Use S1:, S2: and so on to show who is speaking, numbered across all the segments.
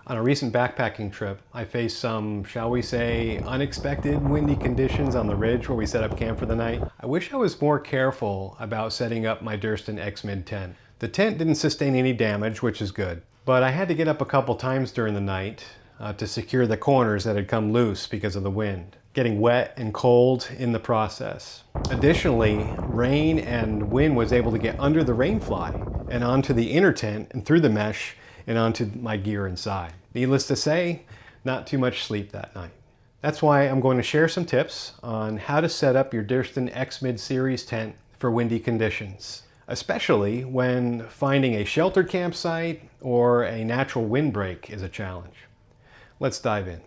S1: On a recent backpacking trip, I faced some, shall we say, unexpected windy conditions on the ridge where we set up camp for the night. I wish I was more careful about setting up my Durston X-Mid tent. The tent didn't sustain any damage, which is good, but I had to get up a couple times during the night to secure the corners that had come loose because of the wind, getting wet and cold in the process. Additionally, rain and wind was able to get under the rainfly and onto the inner tent and through the mesh and onto my gear inside. Needless to say, not too much sleep that night. That's why I'm going to share some tips on how to set up your Durston X-Mid series tent for windy conditions, especially when finding a sheltered campsite or a natural windbreak is a challenge. Let's dive in.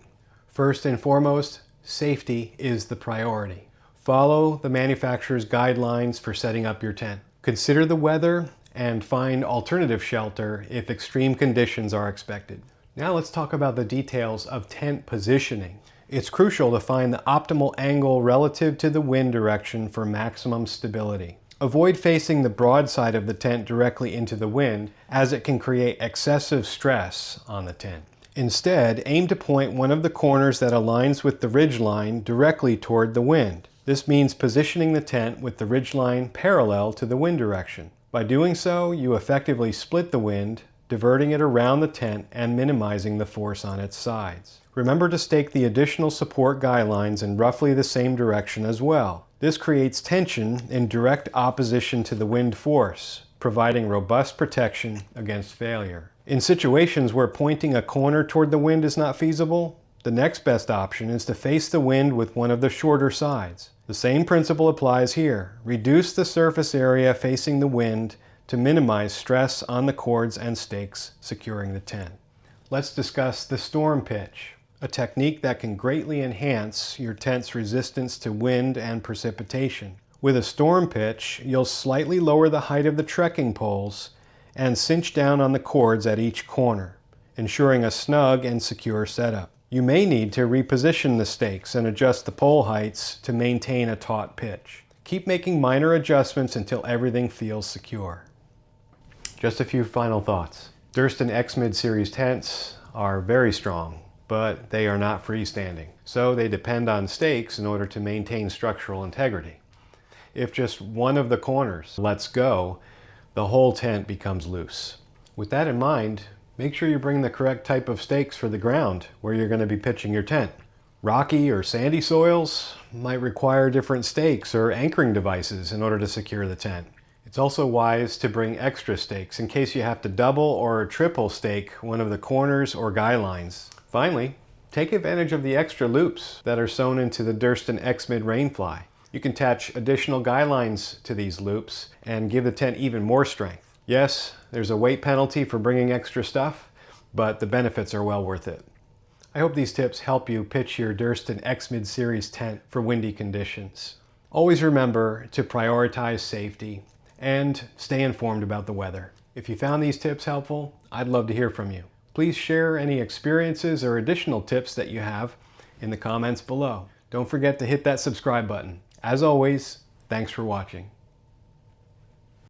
S1: First and foremost, safety is the priority. Follow the manufacturer's guidelines for setting up your tent. Consider the weather and find alternative shelter if extreme conditions are expected. Now let's talk about the details of tent positioning. It's crucial to find the optimal angle relative to the wind direction for maximum stability. Avoid facing the broad side of the tent directly into the wind, as it can create excessive stress on the tent. Instead, aim to point one of the corners that aligns with the ridge line directly toward the wind. This means positioning the tent with the ridge line parallel to the wind direction. By doing so, you effectively split the wind, diverting it around the tent and minimizing the force on its sides. Remember to stake the additional support guy lines in roughly the same direction as well. This creates tension in direct opposition to the wind force, providing robust protection against failure. In situations where pointing a corner toward the wind is not feasible, the next best option is to face the wind with one of the shorter sides. The same principle applies here. Reduce the surface area facing the wind to minimize stress on the cords and stakes securing the tent. Let's discuss the storm pitch, a technique that can greatly enhance your tent's resistance to wind and precipitation. With a storm pitch, you'll slightly lower the height of the trekking poles and cinch down on the cords at each corner, ensuring a snug and secure setup. You may need to reposition the stakes and adjust the pole heights to maintain a taut pitch. Keep making minor adjustments until everything feels secure. Just a few final thoughts. Durston X-Mid series tents are very strong, but they are not freestanding, so they depend on stakes in order to maintain structural integrity. If just one of the corners lets go, the whole tent becomes loose. With that in mind, make sure you bring the correct type of stakes for the ground where you're going to be pitching your tent. Rocky or sandy soils might require different stakes or anchoring devices in order to secure the tent. It's also wise to bring extra stakes in case you have to double or triple stake one of the corners or guy lines. Finally, take advantage of the extra loops that are sewn into the Durston X-Mid rainfly. You can attach additional guy lines to these loops and give the tent even more strength. Yes, there's a weight penalty for bringing extra stuff, but the benefits are well worth it. I hope these tips help you pitch your Durston X-Mid series tent for windy conditions. Always remember to prioritize safety and stay informed about the weather. If you found these tips helpful, I'd love to hear from you. Please share any experiences or additional tips that you have in the comments below. Don't forget to hit that subscribe button. As always, thanks for watching.